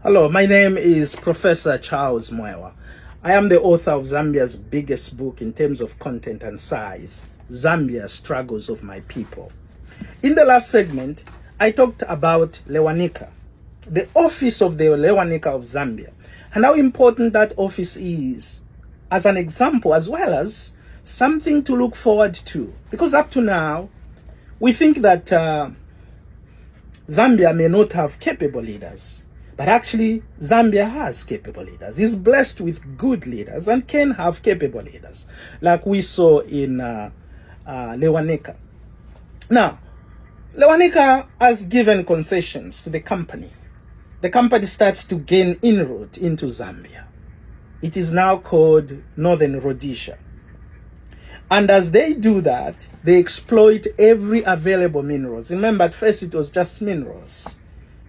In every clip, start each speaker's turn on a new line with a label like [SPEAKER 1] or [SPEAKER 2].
[SPEAKER 1] Hello, my name is Professor Charles Mwewa. I am the author of Zambia's biggest book in terms of content and size, Zambia Struggles of My People. In the last segment, I talked about Lewanika, the office of the Lewanika of Zambia, and how important that office is as an example as well as something to look forward to. Because up to now, we think that Zambia may not have capable leaders. But actually, Zambia has capable leaders. It's blessed with good leaders and can have capable leaders, like we saw in Lewanika. Now, Lewanika has given concessions to the company. The company starts to gain inroad into Zambia. It is now called Northern Rhodesia. And as they do that, they exploit every available minerals. Remember, at first it was just minerals.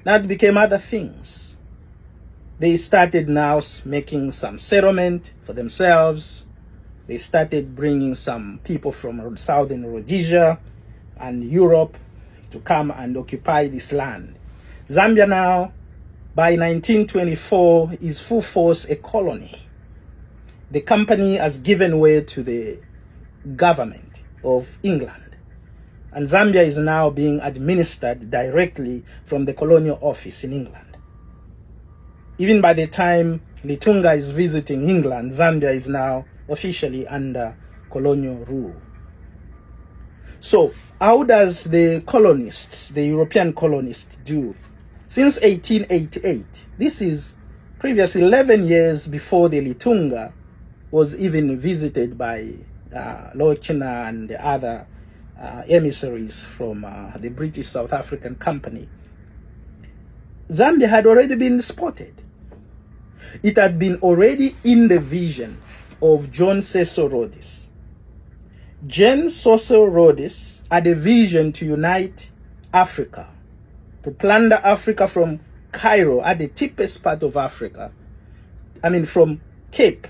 [SPEAKER 1] Now it became other things. They started now making some settlement for themselves. They started bringing some people from Southern Rhodesia and Europe to come and occupy this land. Zambia now, by 1924, is full force a colony. The company has given way to the government of England. And Zambia is now being administered directly from the colonial office in England. Even by the time Litunga is visiting England, Zambia is now officially under colonial rule. So, how does the colonists, the European colonists, do? Since 1888, this is previous 11 years before the Litunga was even visited by Lord China and the other emissaries from the British South African Company, Zambia had already been spotted. It had been already in the vision of John Cecil Rhodes. John Cecil Rhodes had a vision to unite Africa, to plunder Africa from Cairo at the deepest part of Africa. I mean, from Cape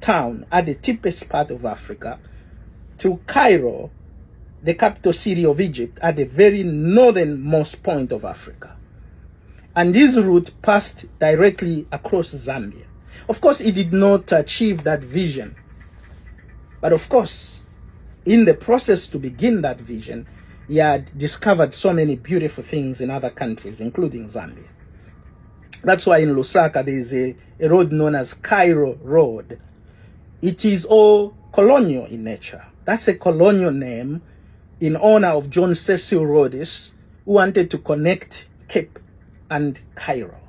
[SPEAKER 1] Town at the deepest part of Africa to Cairo, the capital city of Egypt, at the very northernmost point of Africa. And this route passed directly across Zambia. Of course, it did not achieve that vision. But of course, in the process to begin that vision, he had discovered so many beautiful things in other countries, including Zambia. That's why in Lusaka, there is a road known as Cairo Road. It is all colonial in nature. That's a colonial name in honor of John Cecil Rhodes, who wanted to connect Cape and Cairo.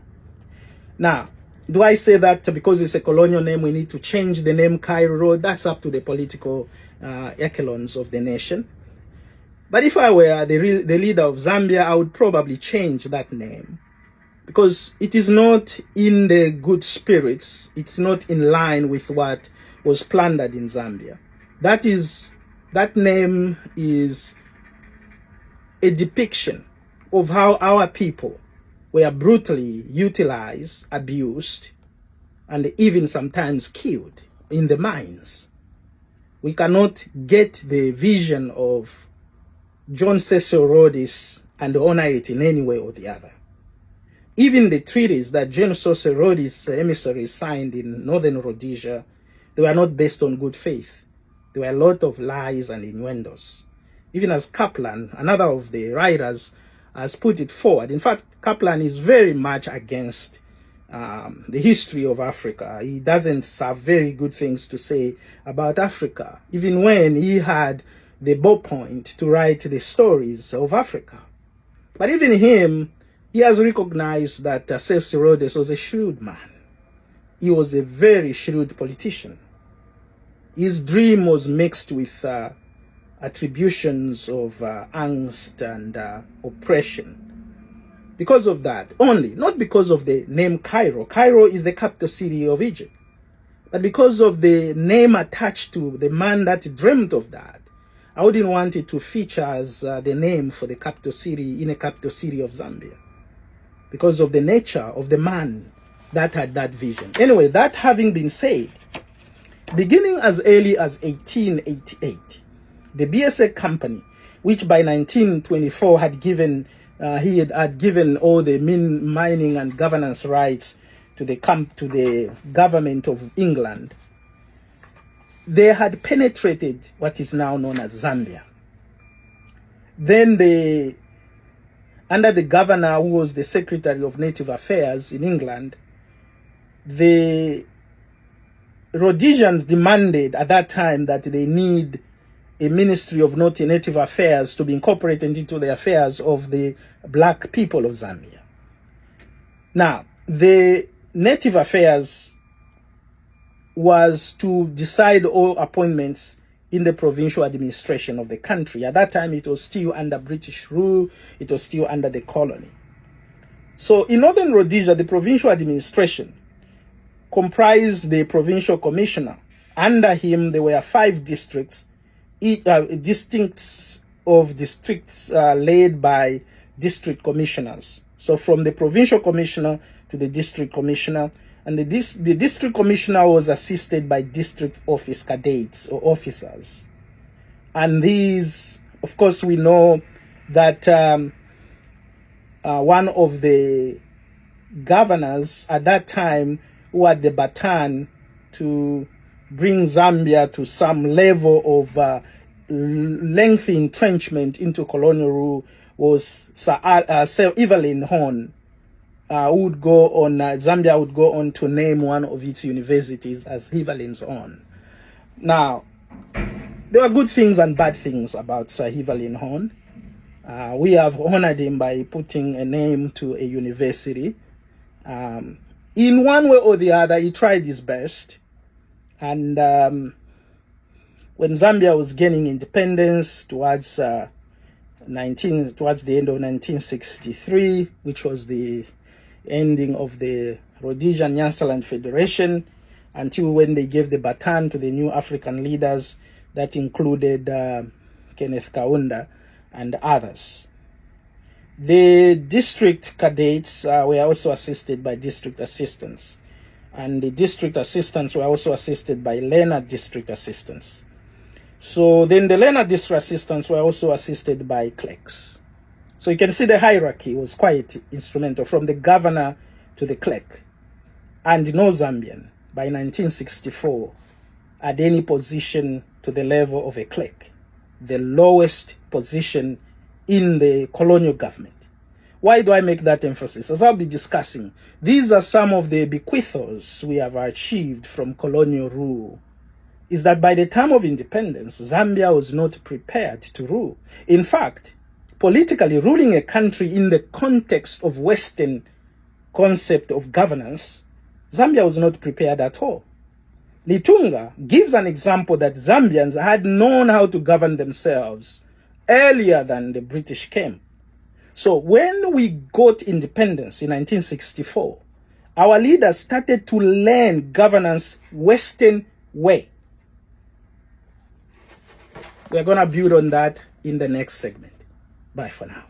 [SPEAKER 1] Now, do I say that because it's a colonial name, we need to change the name Cairo Road? That's up to the political echelons of the nation. But if I were the leader of Zambia, I would probably change that name, because it is not in the good spirits. It's not in line with what was plundered in Zambia. That name is a depiction of how our people were brutally utilized, abused, and even sometimes killed in the mines. We cannot get the vision of John Cecil Rhodes and honor it in any way or the other. Even the treaties that John Cecil Rhodes' emissaries signed in Northern Rhodesia, they were not based on good faith. There were a lot of lies and innuendos. Even as Kaplan, another of the writers, has put it forward. In fact, Kaplan is very much against the history of Africa. He doesn't have very good things to say about Africa, even when he had the ballpoint to write the stories of Africa. But even him, he has recognized that Cecil Rhodes was a shrewd man. He was a very shrewd politician. His dream was mixed with attributions of angst and oppression. Because of that only, not because of the name Cairo. Cairo is the capital city of Egypt. But because of the name attached to the man that dreamt of that, I wouldn't want it to feature as the name for the capital city in a capital city of Zambia, because of the nature of the man that had that vision. Anyway, that having been said, beginning as early as 1888, the BSA company, which by 1924 had given he had given all the mining and governance rights to the government of England. They had penetrated what is now known as Zambia. Then under the governor who was the Secretary of Native Affairs in England, the Rhodesians demanded at that time that they need a Ministry of Native Affairs to be incorporated into the affairs of the black people of Zambia. Now, the Native Affairs was to decide all appointments in the provincial administration of the country. At that time, it was still under British rule. It was still under the colony. So in Northern Rhodesia, the provincial administration comprised the provincial commissioner. Under him, there were 5 districts, districts led by district commissioners. So from the provincial commissioner to the district commissioner, and the district commissioner was assisted by district office cadets or officers. And these, of course, we know that one of the governors at that time who had the baton to bring Zambia to some level of lengthy entrenchment into colonial rule was Sir Evelyn Horn, who would go on, Zambia would go on to name one of its universities as Evelyn's own. Now, there are good things and bad things about Sir Evelyn Horn. We have honored him by putting a name to a university. In one way or the other, he tried his best. And when Zambia was gaining independence towards the end of 1963, which was the ending of the Rhodesian Nyasaland Federation, until when they gave the baton to the new African leaders that included Kenneth Kaunda and others. The district cadets were also assisted by district assistants, and the district assistants were also assisted by Leonard district assistants. So then the Leonard district assistants were also assisted by clerks. So you can see the hierarchy was quite instrumental, from the governor to the clerk. And no Zambian by 1964 had any position to the level of a clerk, the lowest position in the colonial government. Why do I make that emphasis? As I'll be discussing, these are some of the bequeaths we have achieved from colonial rule. Is that by the time of independence, Zambia was not prepared to rule. In fact, politically, ruling a country in the context of Western concept of governance, Zambia was not prepared at all. Litunga gives an example that Zambians had known how to govern themselves earlier than the British came. So when we got independence in 1964, our leaders started to learn governance Western way. We're going to build on that in the next segment. Bye for now.